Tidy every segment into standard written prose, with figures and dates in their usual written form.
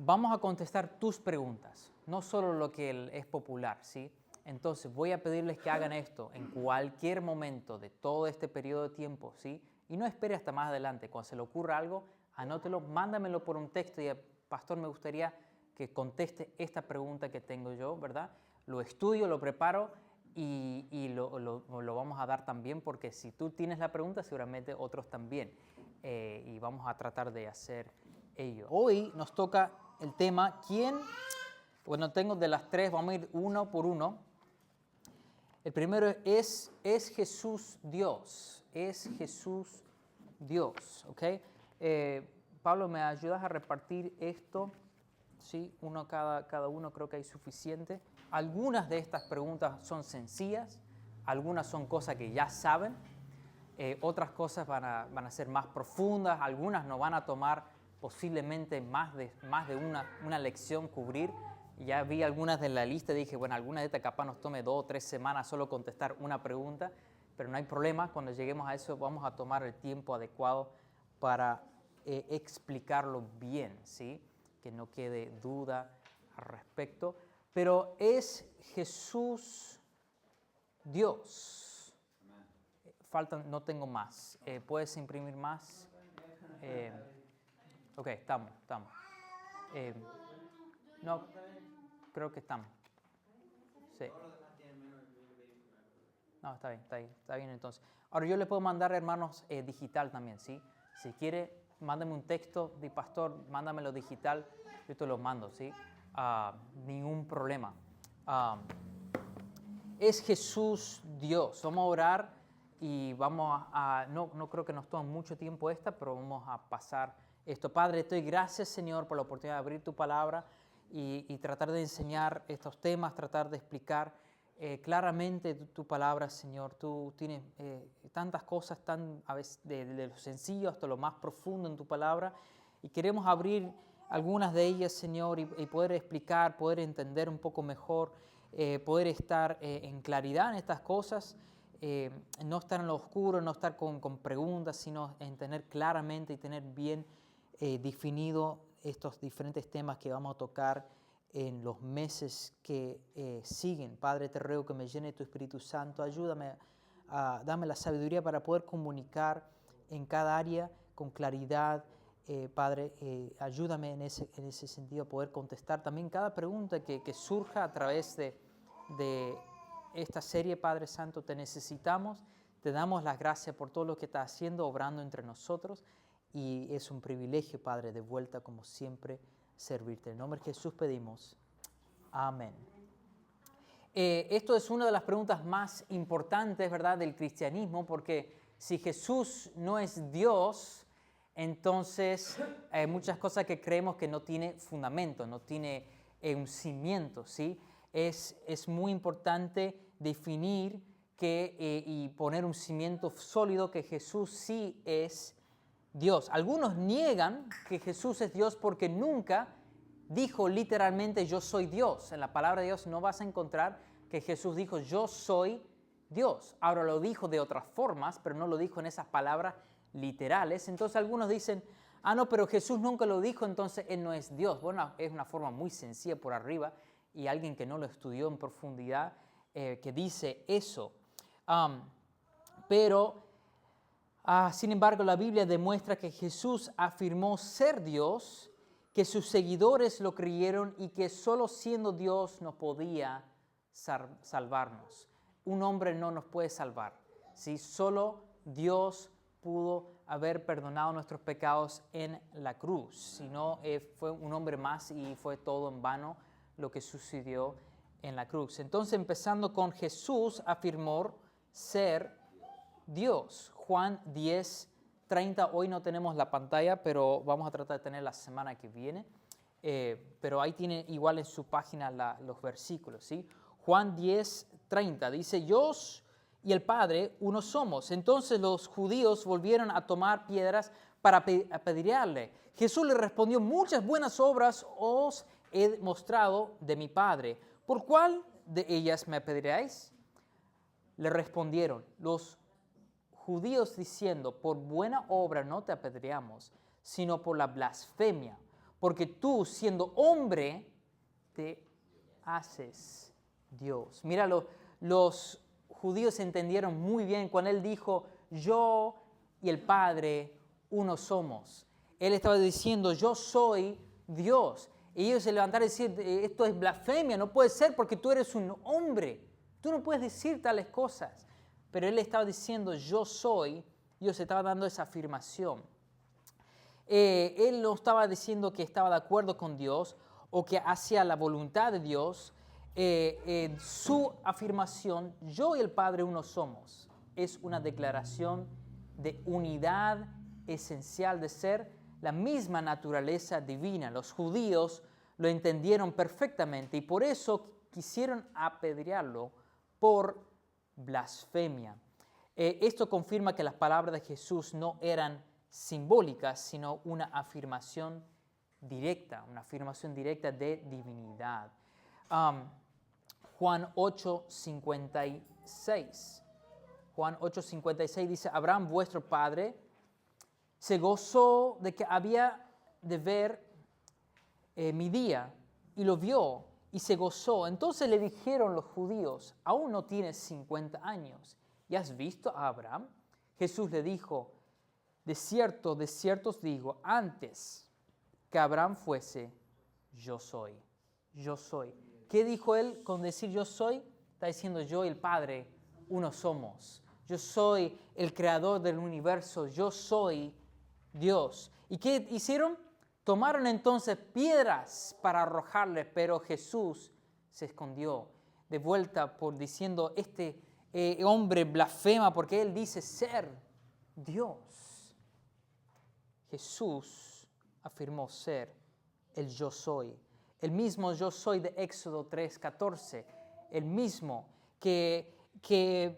vamos a contestar tus preguntas, no solo lo que es popular, ¿sí? Entonces voy a pedirles que hagan esto en cualquier momento de todo este periodo de tiempo, ¿sí? Y no espere hasta más adelante. Cuando se le ocurra algo, anótelo, mándamelo por un texto y, pastor, me gustaría que conteste esta pregunta que tengo yo, ¿verdad? Lo estudio, lo preparo y lo vamos a dar también, porque si tú tienes la pregunta, seguramente otros también. Y vamos a tratar de hacer ello. Hoy nos toca el tema, ¿quién? Bueno, tengo de las tres, vamos a ir uno por uno. El primero ¿es Jesús Dios? ¿Es Jesús Dios? ¿Ok? Pablo, ¿me ayudas a repartir esto? Sí, uno cada uno, creo que hay suficiente. Algunas de estas preguntas son sencillas, algunas son cosas que ya saben, otras cosas van a ser más profundas, algunas nos van a tomar posiblemente más de una lección cubrir. Ya vi algunas de la lista y dije, bueno, algunas de estas capaz nos tome 2 o 3 semanas solo contestar una pregunta, pero no hay problema, cuando lleguemos a eso vamos a tomar el tiempo adecuado para explicarlo bien, ¿sí? Que no quede duda al respecto. Pero ¿es Jesús Dios? Faltan, no tengo más. ¿Puedes imprimir más? Ok, estamos. No, creo que estamos. Sí. No, está bien entonces. Ahora yo le puedo mandar, hermanos, digital también, ¿sí? Si quiere, mándame un texto de pastor, mándamelo digital, yo te lo mando, ¿sí? Ningún problema. Es Jesús Dios. Vamos a orar y vamos no creo que nos tome mucho tiempo pero vamos a pasar esto. Padre, te doy gracias, Señor, por la oportunidad de abrir tu palabra y tratar de enseñar estos temas, tratar de explicar claramente tu palabra, Señor. Tú tienes tantas cosas, a veces de lo sencillo hasta lo más profundo en tu palabra, y queremos abrir algunas de ellas, Señor, y poder explicar, poder entender un poco mejor, poder estar en claridad en estas cosas, no estar en lo oscuro, no estar con preguntas, sino entender claramente y tener bien definido estos diferentes temas que vamos a tocar en los meses que siguen. Padre, te ruego que me llene tu Espíritu Santo. Ayúdame, dame la sabiduría para poder comunicar en cada área con claridad. Padre, ayúdame en ese sentido a poder contestar también cada pregunta que surja a través de esta serie. Padre Santo, te necesitamos. Te damos las gracias por todo lo que estás haciendo, obrando entre nosotros. Y es un privilegio, Padre, de vuelta como siempre servirte. En el nombre de Jesús pedimos. Amén. Esto es una de las preguntas más importantes, ¿verdad?, del cristianismo, porque si Jesús no es Dios, entonces hay muchas cosas que creemos que no tiene fundamento, no tiene un cimiento, ¿sí? Es muy importante definir y poner un cimiento sólido que Jesús sí es Dios. Algunos niegan que Jesús es Dios porque nunca dijo literalmente yo soy Dios. En la palabra de Dios no vas a encontrar que Jesús dijo yo soy Dios. Ahora lo dijo de otras formas, pero no lo dijo en esas palabras literales. Entonces algunos dicen, no, pero Jesús nunca lo dijo, entonces Él no es Dios. Bueno, es una forma muy sencilla por arriba y alguien que no lo estudió en profundidad que dice eso. Sin embargo, la Biblia demuestra que Jesús afirmó ser Dios, que sus seguidores lo creyeron y que solo siendo Dios nos podía salvarnos. Un hombre no nos puede salvar, ¿sí? Solo Dios pudo haber perdonado nuestros pecados en la cruz. Si no, fue un hombre más y fue todo en vano lo que sucedió en la cruz. Entonces, empezando con Jesús afirmó ser Dios. Juan 10:30, hoy no tenemos la pantalla, pero vamos a tratar de tener la semana que viene. Pero ahí tiene igual en su página los versículos, ¿sí? Juan 10:30 dice, yo y el Padre uno somos. Entonces los judíos volvieron a tomar piedras para apedrearle. Jesús le respondió, muchas buenas obras os he mostrado de mi Padre. ¿Por cuál de ellas me apedreáis? Le respondieron los judíos diciendo, por buena obra no te apedreamos, sino por la blasfemia, porque tú, siendo hombre, te haces Dios. Mira, los judíos entendieron muy bien cuando Él dijo, yo y el Padre uno somos. Él estaba diciendo, yo soy Dios. Y ellos se levantaron y decir, esto es blasfemia, no puede ser porque tú eres un hombre. Tú no puedes decir tales cosas. Pero Él estaba diciendo, yo soy. Dios estaba dando esa afirmación. Él no estaba diciendo que estaba de acuerdo con Dios o que hacía la voluntad de Dios. Su afirmación, yo y el Padre uno somos, es una declaración de unidad esencial de ser la misma naturaleza divina. Los judíos lo entendieron perfectamente y por eso quisieron apedrearlo por blasfemia. Esto confirma que las palabras de Jesús no eran simbólicas, sino una afirmación directa de divinidad. Juan 8:56. Juan 8:56 dice, Abraham, vuestro padre, se gozó de que había de ver mi día, y lo vio, y se gozó. Entonces le dijeron los judíos, aún no tienes 50 años, ¿y has visto a Abraham? Jesús le dijo, de cierto os digo, antes que Abraham fuese, yo soy. Yo soy. ¿Qué dijo él con decir yo soy? Está diciendo yo y el Padre uno somos. Yo soy el creador del universo. Yo soy Dios. ¿Y qué hicieron? Tomaron entonces piedras para arrojarle, pero Jesús se escondió de vuelta por diciendo este hombre blasfema porque él dice ser Dios. Jesús afirmó ser el yo soy. El mismo yo soy de Éxodo 3:14. El mismo que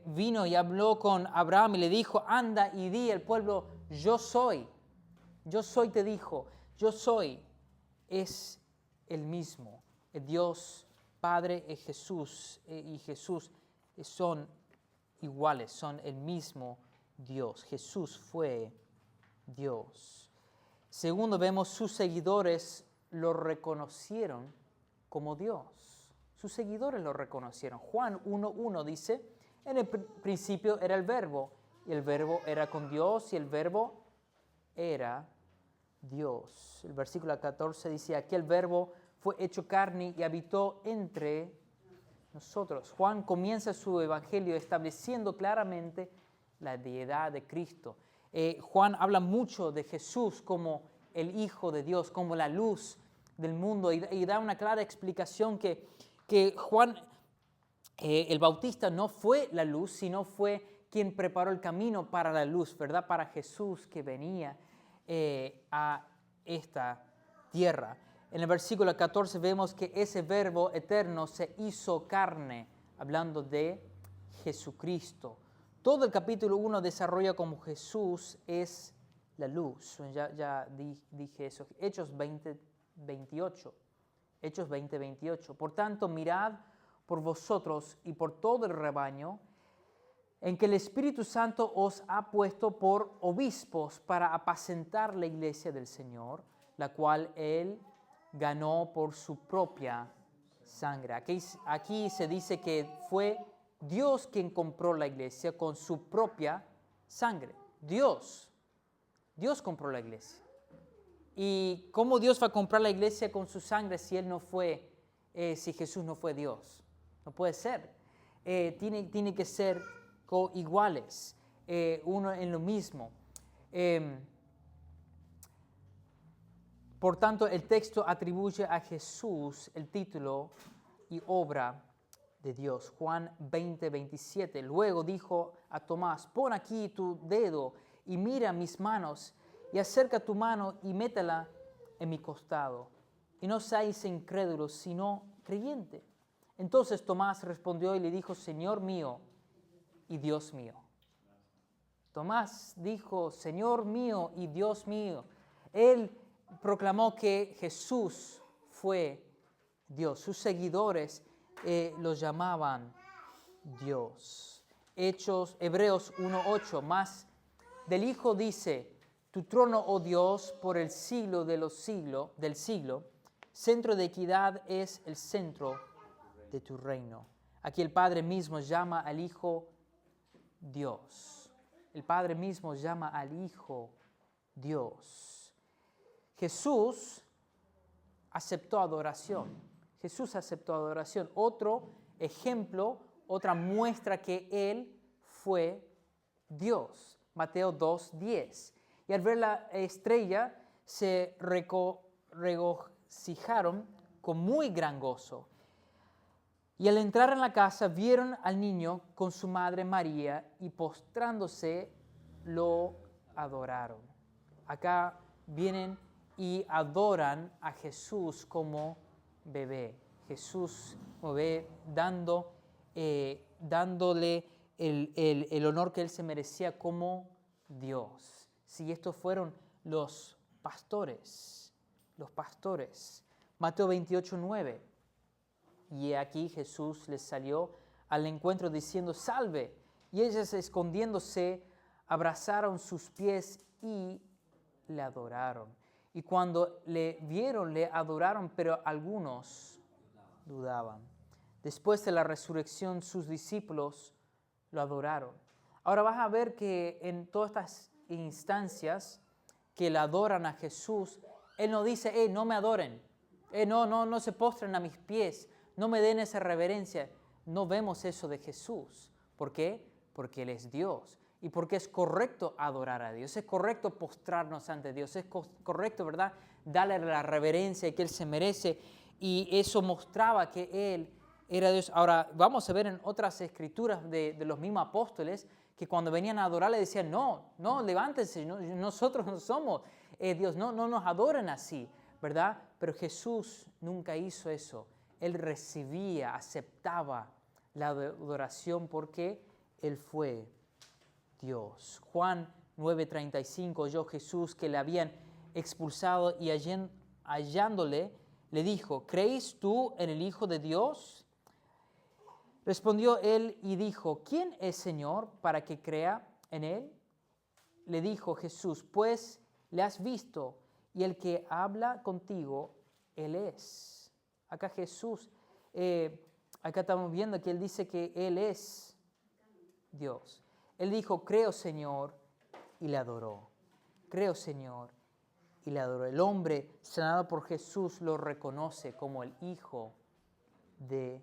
vino y habló con Abraham y le dijo, anda y di al pueblo, yo soy. Yo soy te dijo, yo soy. Es el mismo. El Dios Padre y Jesús son iguales, son el mismo Dios. Jesús fue Dios. Segundo, vemos sus seguidores lo reconocieron como Dios. Sus seguidores lo reconocieron. Juan 1:1 dice, en el principio era el Verbo, y el Verbo era con Dios, y el Verbo era Dios. El versículo 14 dice, aquel Verbo fue hecho carne y habitó entre nosotros. Juan comienza su evangelio estableciendo claramente la deidad de Cristo. Juan habla mucho de Jesús como el Hijo de Dios, como la luz del mundo, y da una clara explicación que Juan el Bautista no fue la luz, sino fue quien preparó el camino para la luz, ¿verdad? Para Jesús que venía a esta tierra. En el versículo 14 vemos que ese Verbo eterno se hizo carne, hablando de Jesucristo. Todo el capítulo 1 desarrolla como Jesús es la luz. Ya dije eso. Hechos 20:28. Hechos 20:28. Por tanto, mirad por vosotros y por todo el rebaño en que el Espíritu Santo os ha puesto por obispos para apacentar la iglesia del Señor, la cual Él ganó por su propia sangre. Aquí se dice que fue Dios quien compró la iglesia con su propia sangre. Dios compró la iglesia. ¿Y cómo Dios va a comprar la iglesia con su sangre si si Jesús no fue Dios? No puede ser. Tiene que ser iguales, uno en lo mismo. Por tanto, el texto atribuye a Jesús el título y obra de Dios. Juan 20:27. Luego dijo a Tomás, pon aquí tu dedo y mira mis manos, y acerca tu mano y métela en mi costado. Y no seáis incrédulos, sino creyentes. Entonces Tomás respondió y le dijo, Señor mío y Dios mío. Tomás dijo, Señor mío y Dios mío. Él proclamó que Jesús fue Dios. Sus seguidores lo llamaban Dios. Hebreos 1:8, más del Hijo dice, Tu trono, oh Dios, por el siglo de los del siglo, centro de equidad es el centro de tu reino. Aquí el Padre mismo llama al Hijo Dios. El Padre mismo llama al Hijo Dios. Jesús aceptó adoración. Jesús aceptó adoración. Otro ejemplo, otra muestra que Él fue Dios. Mateo 2:10. Y al ver la estrella se regocijaron con muy gran gozo. Y al entrar en la casa vieron al niño con su madre María y postrándose lo adoraron. Acá vienen y adoran a Jesús como bebé. Jesús como bebé dándole el honor que él se merecía como Dios. Sí, estos fueron los pastores. Mateo 28:9. Y aquí Jesús les salió al encuentro diciendo, salve. Y ellas escondiéndose, abrazaron sus pies y le adoraron. Y cuando le vieron, le adoraron, pero algunos dudaban. Después de la resurrección, sus discípulos lo adoraron. Ahora vas a ver que en todas estas instancias que le adoran a Jesús, Él no dice, no me adoren, no se postren a mis pies, no me den esa reverencia. No vemos eso de Jesús. ¿Por qué? Porque Él es Dios. Y porque es correcto adorar a Dios, es correcto postrarnos ante Dios, es correcto, ¿verdad?, darle la reverencia que Él se merece. Y eso mostraba que Él era Dios. Ahora, vamos a ver en otras escrituras de los mismos apóstoles, que cuando venían a adorar le decían, no, levántense, nosotros no somos Dios, no nos adoren así, ¿verdad? Pero Jesús nunca hizo eso. Él recibía, aceptaba la adoración porque Él fue Dios. Juan 9:35, oyó Jesús que le habían expulsado y hallándole, le dijo, ¿crees tú en el Hijo de Dios? Respondió él y dijo, ¿quién es Señor para que crea en él? Le dijo Jesús, pues le has visto y el que habla contigo, Él es. Acá Jesús, acá estamos viendo que Él dice que Él es Dios. Él dijo, creo Señor, y le adoró. Creo Señor, y le adoró. El hombre sanado por Jesús lo reconoce como el Hijo de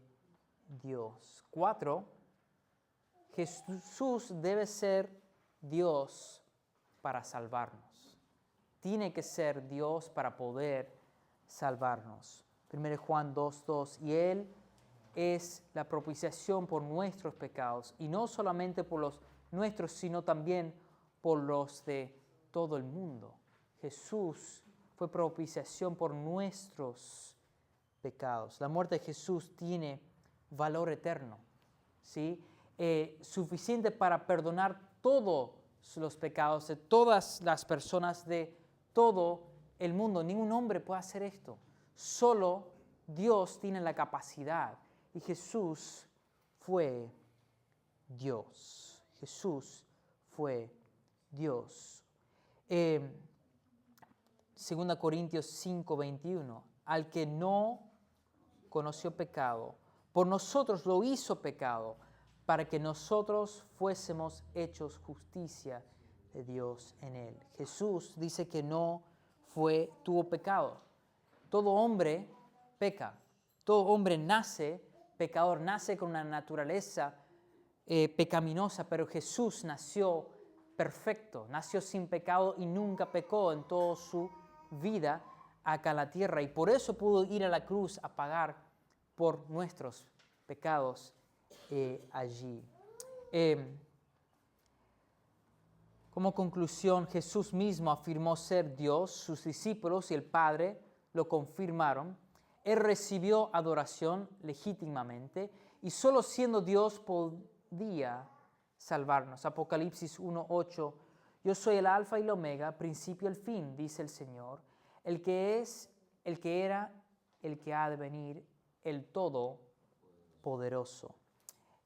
Dios. 4. Jesús debe ser Dios para salvarnos. Tiene que ser Dios para poder salvarnos. 1 Juan 2:2. Y Él es la propiciación por nuestros pecados, y no solamente por los nuestros, sino también por los de todo el mundo. Jesús fue propiciación por nuestros pecados. La muerte de Jesús tiene valor eterno, ¿sí? Suficiente para perdonar todos los pecados de todas las personas de todo el mundo. Ningún hombre puede hacer esto. Solo Dios tiene la capacidad. Y Jesús fue Dios. Jesús fue Dios. 2 Corintios 5:21. Al que no conoció pecado, por nosotros lo hizo pecado, para que nosotros fuésemos hechos justicia de Dios en él. Jesús dice que no tuvo pecado. Todo hombre peca. Todo hombre nace pecador, nace con una naturaleza pecaminosa, pero Jesús nació perfecto, nació sin pecado y nunca pecó en toda su vida acá en la tierra. Y por eso pudo ir a la cruz a pagar por nuestros pecados allí. Como conclusión, Jesús mismo afirmó ser Dios, sus discípulos y el Padre lo confirmaron. Él recibió adoración legítimamente y solo siendo Dios podía salvarnos. Apocalipsis 1:8. Yo soy el alfa y el omega, principio y el fin, dice el Señor, el que es, el que era, el que ha de venir, el Todopoderoso.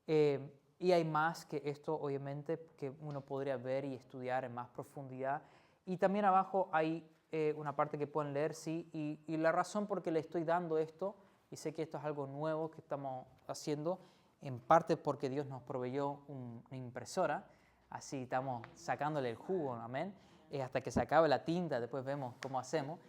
Y hay más que esto, obviamente, que uno podría ver y estudiar en más profundidad. Y también abajo hay una parte que pueden leer, sí, y la razón por qué le estoy dando esto, y sé que esto es algo nuevo que estamos haciendo, en parte porque Dios nos proveyó una impresora, así estamos sacándole el jugo, amén, hasta que se acabe la tinta, después vemos cómo hacemos.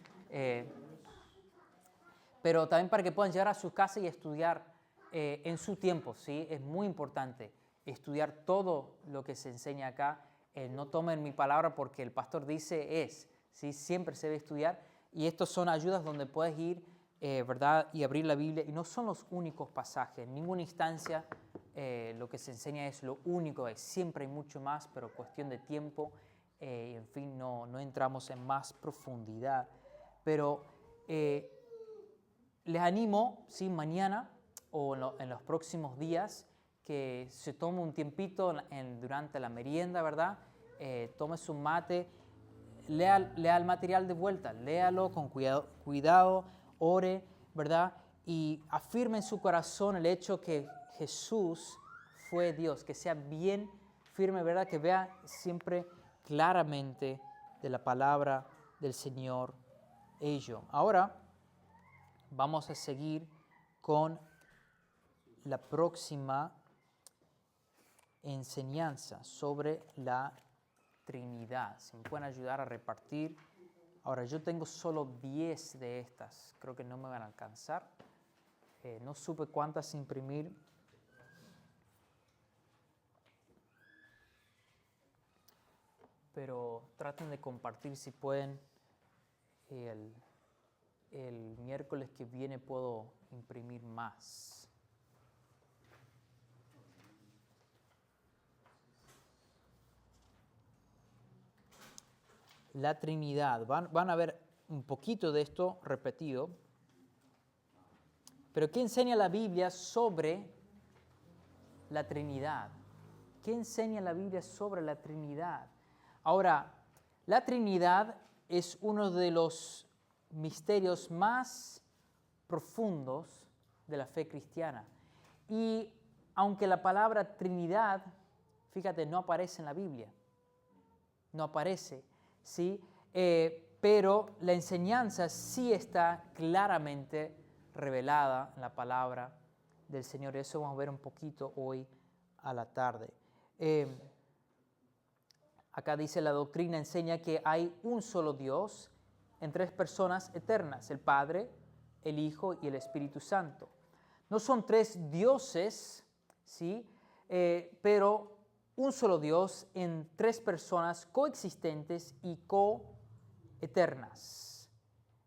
Pero también para que puedan llegar a sus casas y estudiar en su tiempo, ¿sí? Es muy importante estudiar todo lo que se enseña acá. No tomen mi palabra porque el pastor dice ¿sí? Siempre se debe estudiar. Y estos son ayudas donde puedes ir, ¿verdad? Y abrir la Biblia. Y no son los únicos pasajes. En ninguna instancia lo que se enseña es lo único. Siempre hay mucho más, pero cuestión de tiempo. En fin, no entramos en más profundidad. Pero les animo, ¿sí? Mañana o en los próximos días, que se tome un tiempito durante la merienda, ¿verdad? Tome su mate, lea el material de vuelta, léalo con cuidado, ore, ¿verdad? Y afirme en su corazón el hecho que Jesús fue Dios, que sea bien firme, ¿verdad? Que vea siempre claramente de la palabra del Señor ello. Ahora vamos a seguir con la próxima enseñanza sobre la Trinidad. Si me pueden ayudar a repartir. Ahora, yo tengo solo 10 de estas. Creo que no me van a alcanzar. No supe cuántas imprimir. Pero traten de compartir si pueden. El miércoles que viene puedo imprimir más. La Trinidad. Van a ver un poquito de esto repetido. Pero ¿qué enseña la Biblia sobre la Trinidad? ¿Qué enseña la Biblia sobre la Trinidad? Ahora, la Trinidad es uno de los misterios más profundos de la fe cristiana. Y aunque la palabra Trinidad, fíjate, no aparece en la Biblia, no aparece, ¿sí? Pero la enseñanza sí está claramente revelada en la palabra del Señor. Eso vamos a ver un poquito hoy a la tarde. Acá dice: la doctrina enseña que hay un solo Dios en tres personas eternas, el Padre, el Hijo y el Espíritu Santo. No son tres dioses, ¿sí? Pero un solo Dios en tres personas coexistentes y coeternas.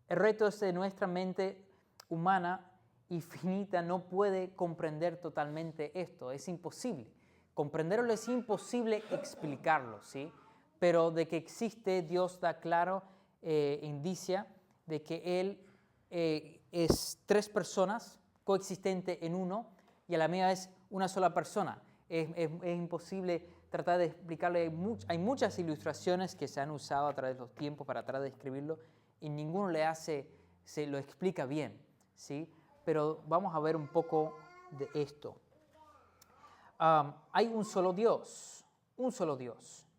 El reto es de nuestra mente humana y finita no puede comprender totalmente esto, es imposible. Comprenderlo es imposible explicarlo, ¿sí? Pero de que existe, Dios da claro indicia de que Él es tres personas coexistentes en uno y a la misma vez una sola persona. Es imposible tratar de explicarle. Hay muchas ilustraciones que se han usado a través de los tiempos para tratar de describirlo y ninguno se lo explica bien, ¿sí? Pero vamos a ver un poco de esto. Hay un solo Dios,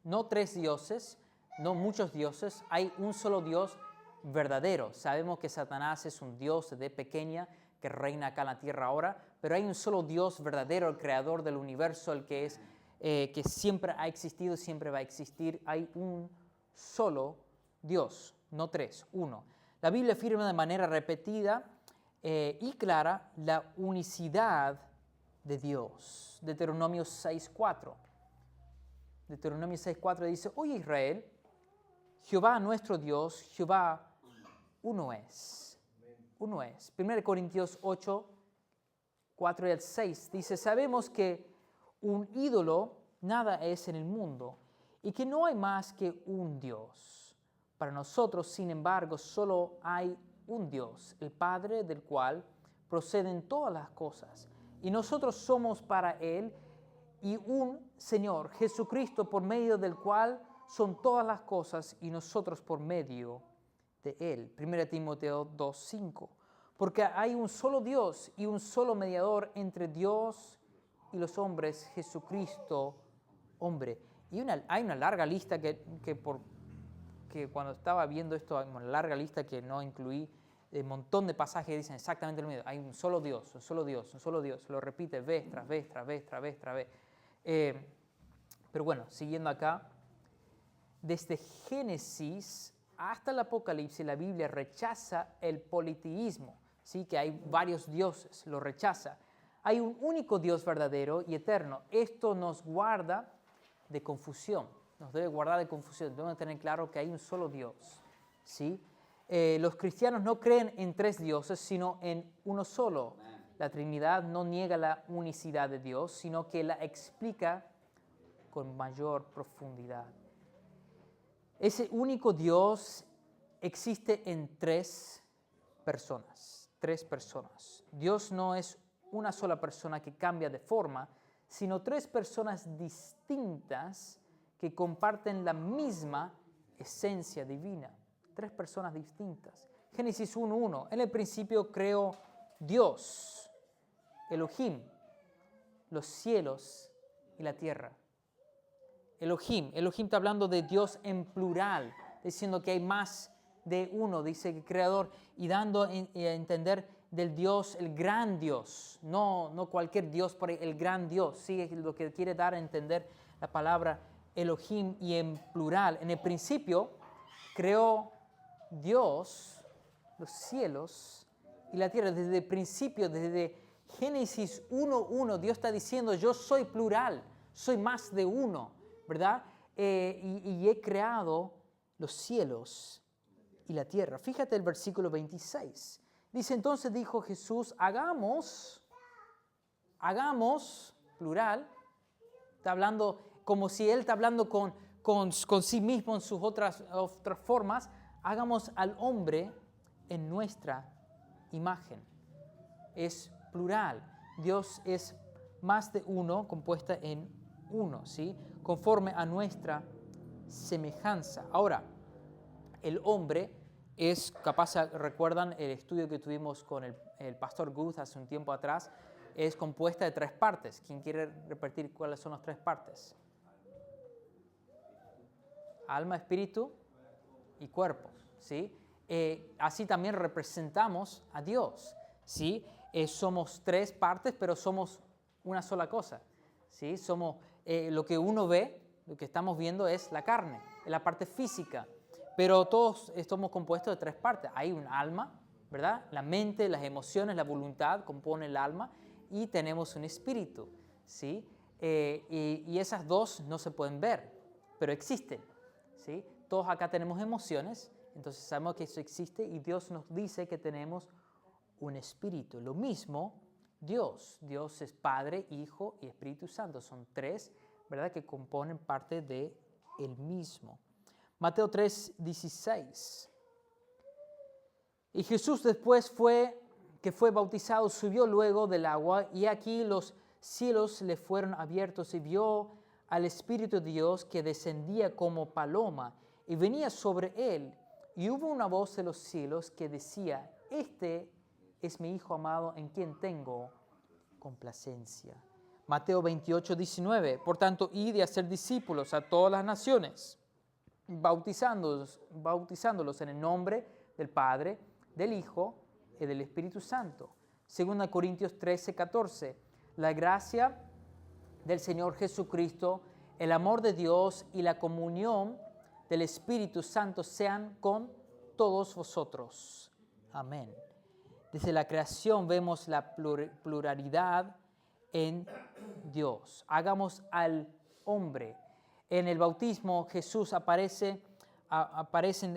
no tres dioses, no muchos dioses, hay un solo Dios verdadero. Sabemos que Satanás es un Dios de pequeña que reina acá en la tierra ahora, pero hay un solo Dios verdadero, el creador del universo, el que es que siempre ha existido, siempre va a existir. Hay un solo Dios, no tres, uno. La Biblia afirma de manera repetida y clara la unicidad de Dios. Deuteronomio 6:4. Deuteronomio 6:4 dice: oye Israel, Jehová nuestro Dios, Jehová uno es. Uno es. 1 Corintios 8:4 y al 6 dice: sabemos que un ídolo nada es en el mundo y que no hay más que un Dios. Para nosotros, sin embargo, solo hay un Dios, el Padre, del cual proceden todas las cosas. Y nosotros somos para Él, y un Señor, Jesucristo, por medio del cual son todas las cosas, y nosotros por medio de Él. 1 Timoteo 2:5. Porque hay un solo Dios y un solo mediador entre Dios y los hombres, Jesucristo, hombre. Y hay una larga lista que por que cuando estaba viendo esto, hay una larga lista que no incluí, un montón de pasajes que dicen exactamente lo mismo. Hay un solo Dios, un solo Dios, un solo Dios. Lo repite vez tras vez, tras vez, tras vez, tras vez. Pero bueno, siguiendo acá, desde Génesis hasta el Apocalipsis, la Biblia rechaza el politeísmo, ¿sí? Que hay varios dioses, lo rechaza. Hay un único Dios verdadero y eterno. Esto nos guarda de confusión, nos debe guardar de confusión. Debemos tener claro que hay un solo Dios, ¿sí? Los cristianos no creen en tres dioses, sino en uno solo. La Trinidad no niega la unicidad de Dios, sino que la explica con mayor profundidad. Ese único Dios existe en tres personas, tres personas. Dios no es una sola persona que cambia de forma, sino tres personas distintas que comparten la misma esencia divina. Tres personas distintas. Génesis 1:1. En el principio creó Dios, Elohim, los cielos y la tierra. Elohim está hablando de Dios en plural, diciendo que hay más de uno, dice el Creador, y dando a entender del Dios, el gran Dios, no cualquier Dios, pero el gran Dios, sí, es lo que quiere dar a entender la palabra Elohim, y en plural. En el principio creó Dios los cielos y la tierra. Desde el principio, desde Génesis 1:1, Dios está diciendo, yo soy plural, soy más de uno, ¿verdad? Y he creado los cielos y la tierra. Fíjate el versículo 26. Dice, entonces dijo Jesús, hagamos, plural. Está hablando como si Él está hablando con sí mismo en sus otras formas. Hagamos al hombre en nuestra imagen. Es plural. Dios es más de uno, compuesta en uno, ¿sí? Conforme a nuestra semejanza. Ahora, el hombre es, capaz recuerdan el estudio que tuvimos con el pastor Guth hace un tiempo atrás, es compuesta de tres partes. ¿Quién quiere repetir cuáles son las tres partes? Alma, espíritu y cuerpo, ¿sí? Así también representamos a Dios, ¿sí? Somos tres partes, pero somos una sola cosa, ¿sí? Somos, lo que uno ve, lo que estamos viendo es la carne, es la parte física, pero todos estamos compuestos de tres partes. Hay un alma, ¿verdad? La mente, las emociones, la voluntad compone el alma, y tenemos un espíritu, ¿sí? Y esas dos no se pueden ver, pero existen, ¿sí? Todos acá tenemos emociones, entonces sabemos que eso existe, y Dios nos dice que tenemos un espíritu. Lo mismo Dios. Dios es Padre, Hijo y Espíritu Santo. Son tres, ¿verdad?, que componen parte de Él mismo. Mateo 3:16. Y Jesús, después que fue bautizado, subió luego del agua, y aquí los cielos le fueron abiertos, y vio al Espíritu de Dios que descendía como paloma y venía sobre él. Y hubo una voz de los cielos que decía, este es mi Hijo amado, en quien tengo complacencia. Mateo 28:19. Por tanto, id y hacer discípulos a todas las naciones, bautizándolos en el nombre del Padre, del Hijo y del Espíritu Santo. 2 Corintios 13:14. La gracia del Señor Jesucristo, el amor de Dios y la comunión del Espíritu Santo sean con todos vosotros. Amén. Desde la creación vemos la pluralidad en Dios. Hagamos al hombre. En el bautismo Jesús aparecen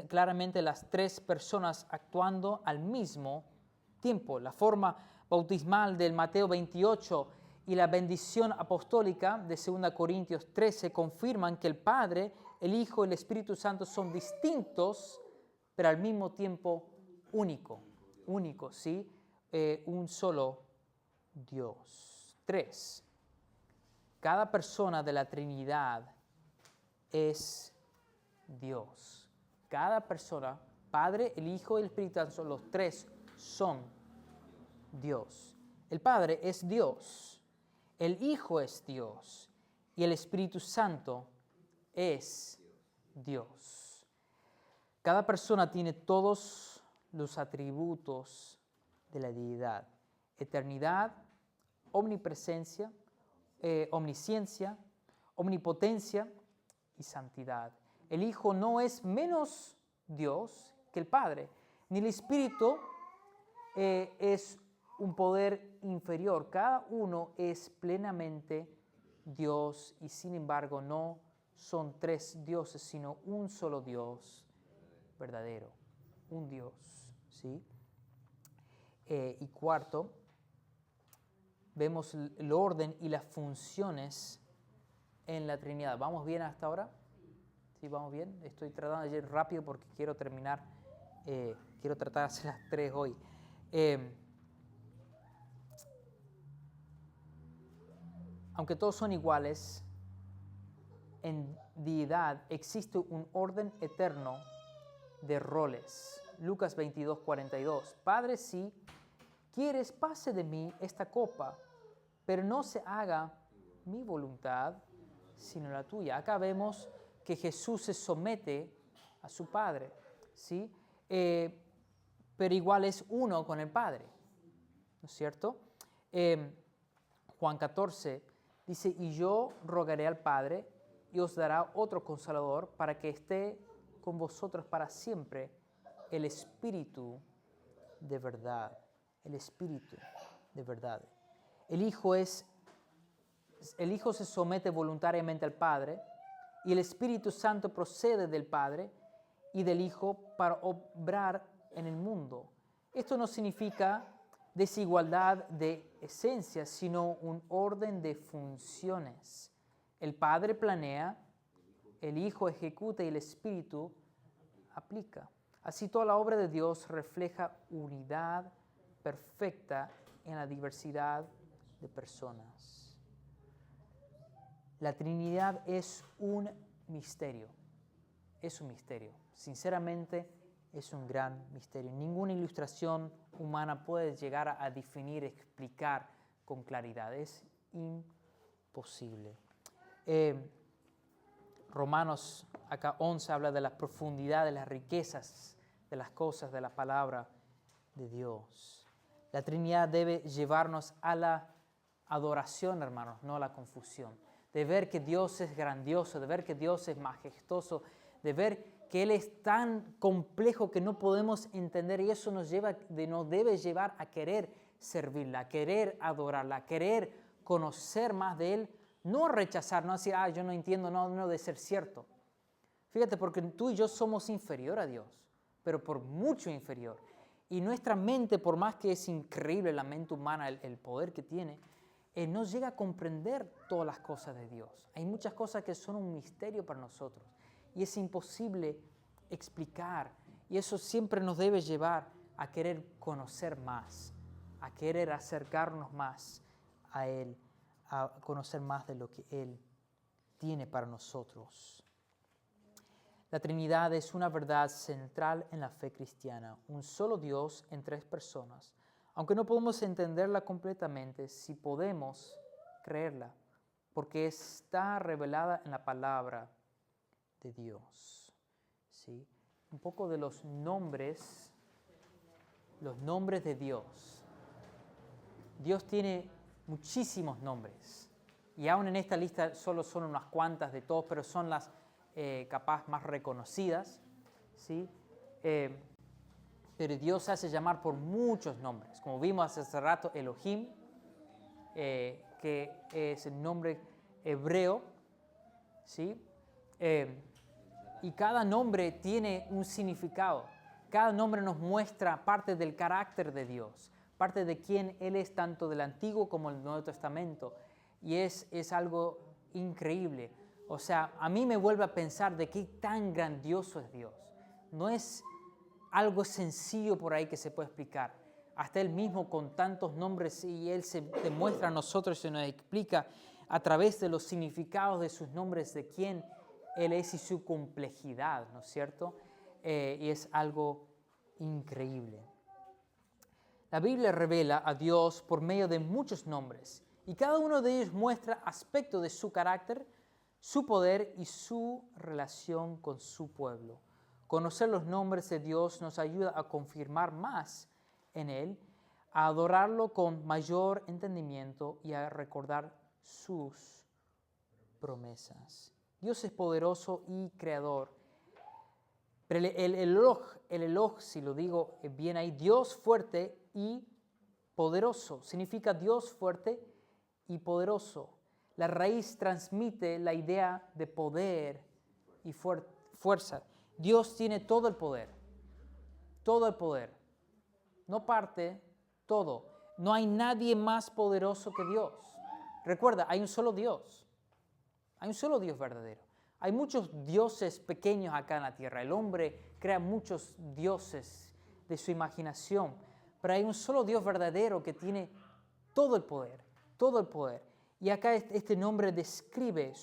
claramente las tres personas actuando al mismo tiempo. La forma bautismal del Mateo 28 y la bendición apostólica de 2 Corintios 13 confirman que el Padre, el Hijo y el Espíritu Santo son distintos, pero al mismo tiempo únicos, ¿sí? Un solo Dios. 3. Cada persona de la Trinidad es Dios. Cada persona, Padre, el Hijo y el Espíritu Santo, los tres son Dios. El Padre es Dios, el Hijo es Dios y el Espíritu Santo es Dios. Cada persona tiene todos los atributos de la deidad: eternidad, omnipresencia, omnisciencia, omnipotencia y santidad. El Hijo no es menos Dios que el Padre, ni el Espíritu es un poder inferior. Cada uno es plenamente Dios y sin embargo no son tres dioses, sino un solo Dios verdadero, un Dios, ¿sí? Y cuarto, vemos el orden y las funciones en la Trinidad. ¿Vamos bien hasta ahora? ¿Sí, vamos bien? Estoy tratando de ir rápido porque quiero terminar, quiero tratar de hacer las 3 hoy. Aunque todos son iguales, en deidad existe un orden eterno de roles. Lucas 22, 42. Padre, si quieres, pase de mí esta copa, pero no se haga mi voluntad, sino la tuya. Acá vemos que Jesús se somete a su Padre, ¿sí? Pero igual es uno con el Padre, ¿no es cierto? Juan 14 dice, y yo rogaré al Padre y os dará otro Consolador para que esté con vosotros para siempre, el Espíritu de verdad. El Espíritu de verdad. El Hijo se somete voluntariamente al Padre y el Espíritu Santo procede del Padre y del Hijo para obrar en el mundo. Esto no significa desigualdad de esencia, sino un orden de funciones. El Padre planea, el Hijo ejecuta y el Espíritu aplica. Así toda la obra de Dios refleja unidad perfecta en la diversidad de personas. La Trinidad es un misterio. Es un misterio. Sinceramente, es un gran misterio. Ninguna ilustración humana puede llegar a definir, explicar con claridad. Es imposible. Romanos acá 11 habla de la profundidad, de las riquezas, de las cosas, de la palabra de Dios. La Trinidad debe llevarnos a la adoración, hermanos, no a la confusión. De ver que Dios es grandioso, de ver que Dios es majestuoso, de ver que Él es tan complejo que no podemos entender, y eso nos debe llevar a querer servirla, a querer adorarla, a querer conocer más de Él, no rechazar, no decir, yo no entiendo, no debe ser cierto. Fíjate, porque tú y yo somos inferior a Dios, pero por mucho inferior. Y nuestra mente, por más que es increíble la mente humana, el poder que tiene, no llega a comprender todas las cosas de Dios. Hay muchas cosas que son un misterio para nosotros y es imposible explicar. Y eso siempre nos debe llevar a querer conocer más, a querer acercarnos más a Él, a conocer más de lo que Él tiene para nosotros. La Trinidad es una verdad central en la fe cristiana, un solo Dios en 3 personas. Aunque no podemos entenderla completamente, sí podemos creerla, porque está revelada en la palabra de Dios. ¿Sí? Un poco de los nombres de Dios. Dios tiene muchísimos nombres, y aún en esta lista solo son unas cuantas de todos, pero son las capaz más reconocidas, ¿sí? Pero Dios hace llamar por muchos nombres, como vimos hace rato, Elohim, que es el nombre hebreo, ¿sí? Y cada nombre tiene un significado. Cada nombre nos muestra parte del carácter de Dios, parte de quién Él es, tanto del Antiguo como del Nuevo Testamento. Y es algo increíble. O sea, a mí me vuelve a pensar de qué tan grandioso es Dios. No es algo sencillo por ahí que se puede explicar. Hasta Él mismo con tantos nombres, y Él se demuestra a nosotros y se nos explica a través de los significados de sus nombres de quién Él es y su complejidad, ¿no es cierto? Y es algo increíble. La Biblia revela a Dios por medio de muchos nombres, y cada uno de ellos muestra aspectos de su carácter, su poder y su relación con su pueblo. Conocer los nombres de Dios nos ayuda a confirmar más en Él, a adorarlo con mayor entendimiento y a recordar sus promesas. Dios es poderoso y creador. Pero el Eloj, si lo digo bien ahí, Dios fuerte y poderoso, significa Dios fuerte y poderoso. La raíz transmite la idea de poder y fuerza. Dios tiene todo el poder, no parte, todo. No hay nadie más poderoso que Dios. Recuerda, hay un solo Dios verdadero. Hay muchos dioses pequeños acá en la tierra. El hombre crea muchos dioses de su imaginación, pero hay un solo Dios verdadero que tiene todo el poder. Y acá este nombre describe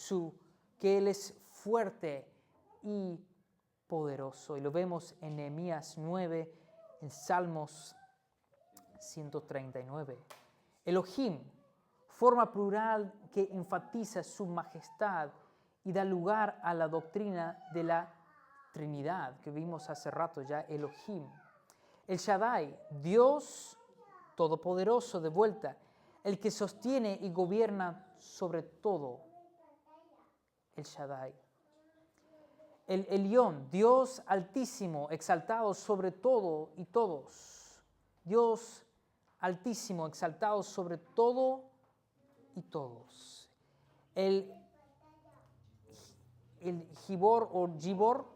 que Él es fuerte y poderoso. Y lo vemos en Nehemías 9, en Salmos 139. Elohim, forma plural que enfatiza su majestad y da lugar a la doctrina de la Trinidad que vimos hace rato ya, Elohim. El Shaddai, Dios todopoderoso de vuelta, el que sostiene y gobierna sobre todo. El Shaddai. El Elión, Dios altísimo, exaltado sobre todo y todos. Dios altísimo, exaltado sobre todo y todos. El Gibor o Gibor,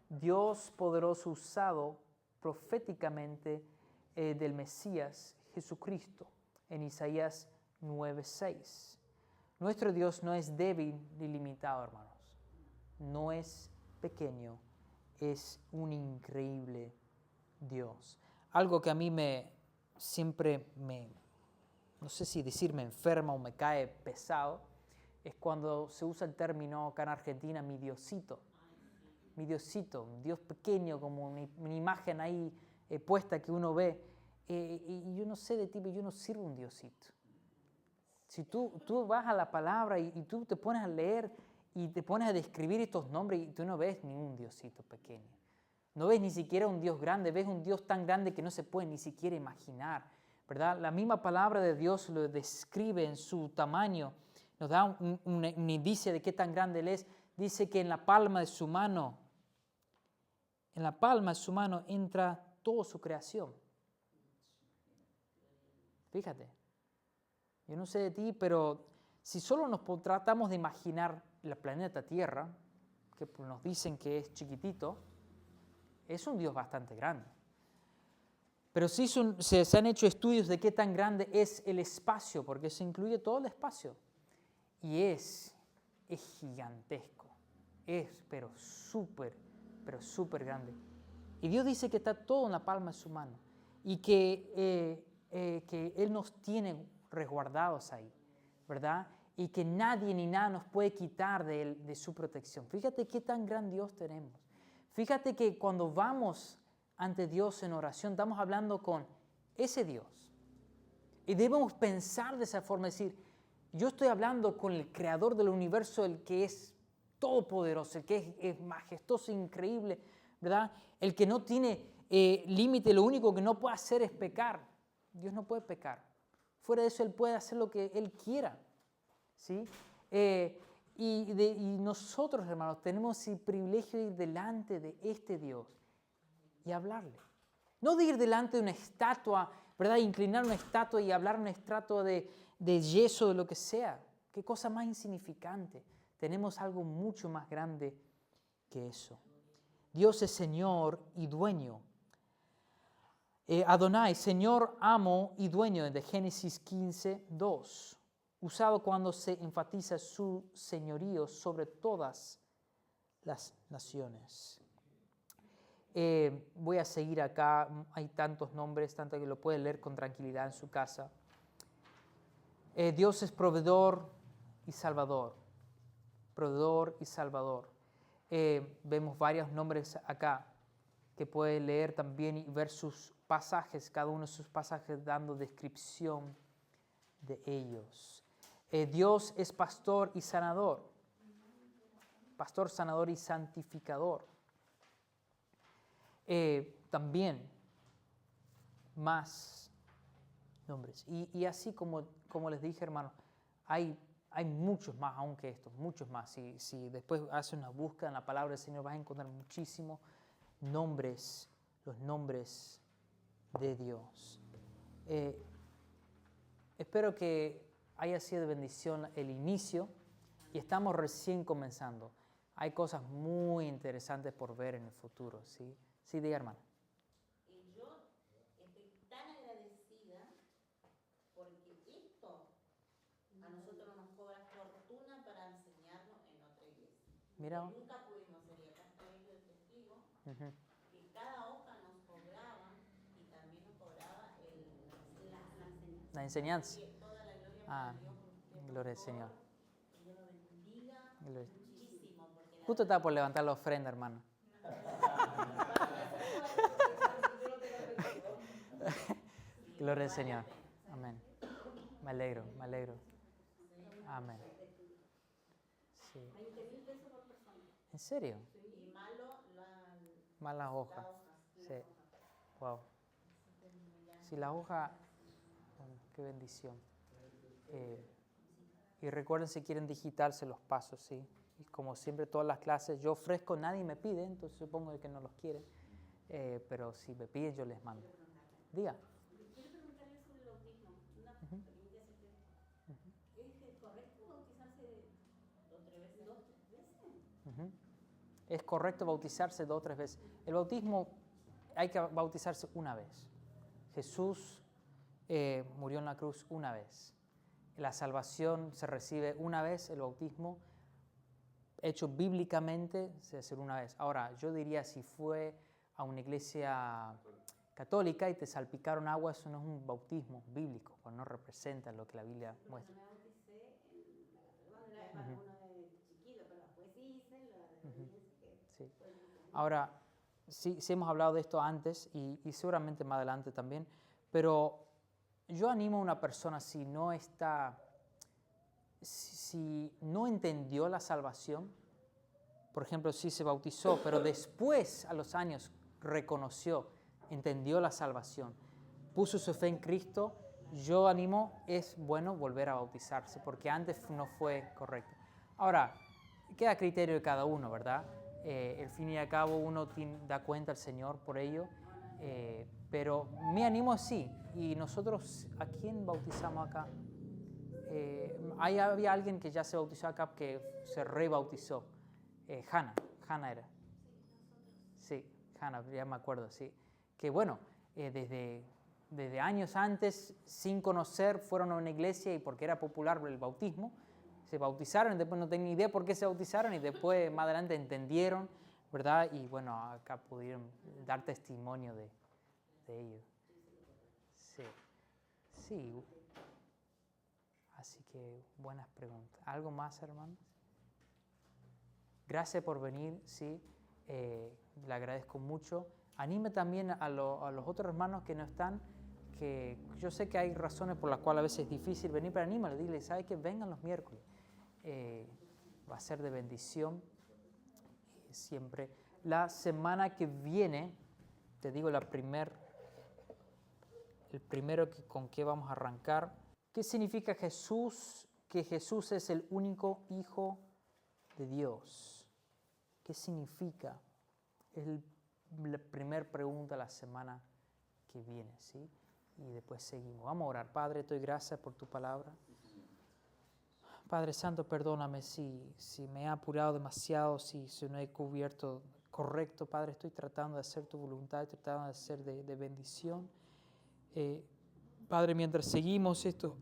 Dios poderoso usado proféticamente del Mesías Jesucristo en Isaías 9:6. Nuestro Dios no es débil ni limitado, hermanos. No es pequeño, es un increíble Dios. Algo que a mí siempre no sé si decir me enferma o me cae pesado, es cuando se usa el término acá en Argentina, mi Diosito. Mi Diosito, un Dios pequeño, como una imagen ahí puesta que uno ve. Y yo no sé de ti, pero yo no sirvo un Diosito. Si tú vas a la palabra y tú te pones a leer y te pones a describir estos nombres y tú no ves ningún Diosito pequeño. No ves ni siquiera un Dios grande, ves un Dios tan grande que no se puede ni siquiera imaginar, ¿verdad? La misma palabra de Dios lo describe en su tamaño, nos da un indicio de qué tan grande Él es. Dice que en la palma de su mano entra toda su creación. Fíjate. Yo no sé de ti, pero si solo nos tratamos de imaginar el planeta Tierra, que nos dicen que es chiquitito, es un Dios bastante grande. Pero sí se han hecho estudios de qué tan grande es el espacio, porque se incluye todo el espacio. Y es gigantesco. Pero súper grande. Y Dios dice que está todo en la palma de su mano. Y que Él nos tiene resguardados ahí, ¿verdad? Y que nadie ni nada nos puede quitar de su protección. Fíjate qué tan gran Dios tenemos. Fíjate que cuando vamos ante Dios en oración, estamos hablando con ese Dios. Y debemos pensar de esa forma, decir, yo estoy hablando con el creador del universo, el que es todopoderoso, el que es majestuoso, increíble, ¿verdad? El que no tiene límite, lo único que no puede hacer es pecar. Dios no puede pecar. Fuera de eso, Él puede hacer lo que Él quiera, ¿sí? Y nosotros, hermanos, tenemos el privilegio de ir delante de este Dios y hablarle. No de ir delante de una estatua, ¿verdad? Inclinar una estatua y hablar una estatua de yeso, de lo que sea. Qué cosa más insignificante. Tenemos algo mucho más grande que eso. Dios es Señor y dueño. Adonai, Señor, amo y dueño, de Génesis 15:2, usado cuando se enfatiza su señorío sobre todas las naciones. Voy a seguir acá, hay tantos nombres, tanto que lo puede leer con tranquilidad en su casa. Dios es proveedor y salvador. Proveedor y salvador. Vemos varios nombres acá que puede leer también y ver sus pasajes, cada uno de sus pasajes dando descripción de ellos. Dios es pastor y sanador. pastor, sanador y santificador. También más nombres. Y así como les dije, hermanos, hay muchos más aún que estos, muchos más. Si después haces una búsqueda en la palabra del Señor, vas a encontrar muchísimos nombres, los nombres de Dios. Espero que haya sido de bendición el inicio y estamos recién comenzando. Hay cosas muy interesantes por ver en el futuro, ¿sí? Sí, diga, hermana. Yo estoy tan agradecida porque esto a nosotros nos cobra fortuna para enseñarnos en otra iglesia. Mira. Nunca pudimos ser, y acá está ellos de testigo, Uh-huh. que cada hoja nos cobraba y también nos cobraba La enseñanza. Toda la gloria para Dios. Gloria al Señor. Que Dios lo bendiga muchísimo. Porque Justo estaba por levantar la ofrenda, hermano. Gloria al Señor. Amén. Me alegro. Amén. Sí. 20.000 pesos por persona. ¿En serio? Y Malas hojas. Sí. Wow. Si la hoja, bueno, qué bendición. Y recuerden, si quieren digitarse los pasos, ¿sí? Y como siempre, todas las clases, yo ofrezco, nadie me pide, entonces supongo que no los quieren. Pero si me piden, yo les mando. Diga. Quiero preguntarle sobre el bautismo. Una pregunta. ¿Es correcto bautizarse 2 o 3 veces? Uh-huh. Es correcto bautizarse 2 o 3 veces. El bautismo hay que bautizarse una vez. Jesús murió en la cruz una vez. La salvación se recibe una vez, el bautismo hecho bíblicamente se hace una vez. Ahora, yo diría, si fue a una iglesia católica y te salpicaron agua, eso no es un bautismo bíblico, pues no representa lo que la Biblia muestra. Yo me bauticé uno de chiquito, pero después sí hice la de Sí. Ahora, sí hemos hablado de esto antes y seguramente más adelante también, pero yo animo a una persona si no entendió la salvación, por ejemplo, si se bautizó, pero después a los años reconoció, entendió la salvación, puso su fe en Cristo, yo animo, es bueno volver a bautizarse, porque antes no fue correcto. Ahora, queda a criterio de cada uno, ¿verdad? Al fin y al cabo uno da cuenta al Señor por ello, pero mi ánimo es sí. Y nosotros, ¿a quién bautizamos acá? Había alguien que ya se bautizó acá que se rebautizó. Hannah era. Sí, Hannah, ya me acuerdo, sí. Que bueno, desde años antes, sin conocer, fueron a una iglesia y porque era popular el bautismo, se bautizaron y después no tenían idea por qué se bautizaron y después más adelante entendieron, ¿verdad? Y bueno, acá pudieron dar testimonio de ello. Sí, sí. Así que buenas preguntas. ¿Algo más, hermanos? Gracias por venir, sí. Le agradezco mucho. Anime también a los otros hermanos que no están, que yo sé que hay razones por las cuales a veces es difícil venir, pero anímale, dile, ¿sabes qué? Vengan los miércoles. Va a ser de bendición siempre. La semana que viene, te digo el primero con que vamos a arrancar. ¿Qué significa Jesús? Que Jesús es el único Hijo de Dios. ¿Qué significa? Es la primera pregunta de la semana que viene, ¿sí? Y después seguimos. Vamos a orar. Padre, te doy gracias por tu palabra. Padre Santo, perdóname si me he apurado demasiado, si no he cubierto correcto. Padre, estoy tratando de hacer tu voluntad, tratando de hacer de bendición. Padre, mientras seguimos estos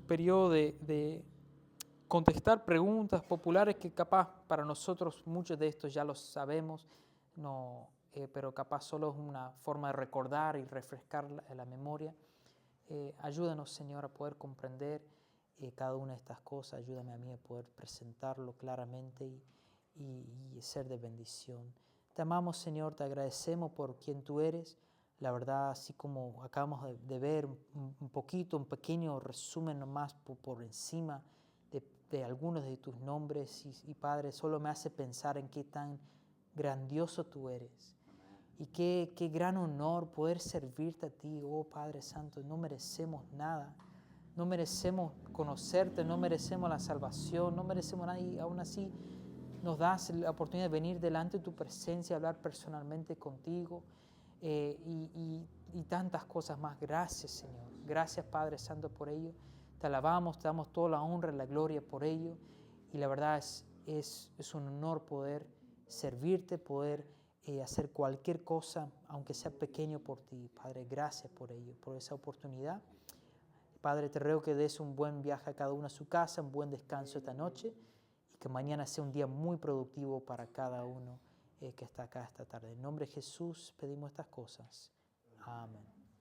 periodos de contestar preguntas populares que capaz para nosotros muchos de estos ya los sabemos, pero capaz solo es una forma de recordar y refrescar la memoria. Ayúdanos, Señor, a poder comprender cada una de estas cosas. Ayúdame a mí a poder presentarlo claramente y ser de bendición. Te amamos, Señor, te agradecemos por quien tú eres. La verdad, así como acabamos de ver un poquito, un pequeño resumen nomás por encima de algunos de tus nombres y Padre, solo me hace pensar en qué tan grandioso tú eres. Y qué gran honor poder servirte a ti, oh Padre Santo. No merecemos nada, no merecemos conocerte, no merecemos la salvación, no merecemos nada y aún así nos das la oportunidad de venir delante de tu presencia, hablar personalmente contigo y tantas cosas más. Gracias, Señor. Gracias, Padre Santo, por ello. Te alabamos, te damos toda la honra y la gloria por ello. Y la verdad es un honor poder servirte, poder hacer cualquier cosa, aunque sea pequeño por ti. Padre, gracias por ello, por esa oportunidad. Padre, te ruego que des un buen viaje a cada uno a su casa, un buen descanso esta noche y que mañana sea un día muy productivo para cada uno que está acá esta tarde. En nombre de Jesús pedimos estas cosas. Amén.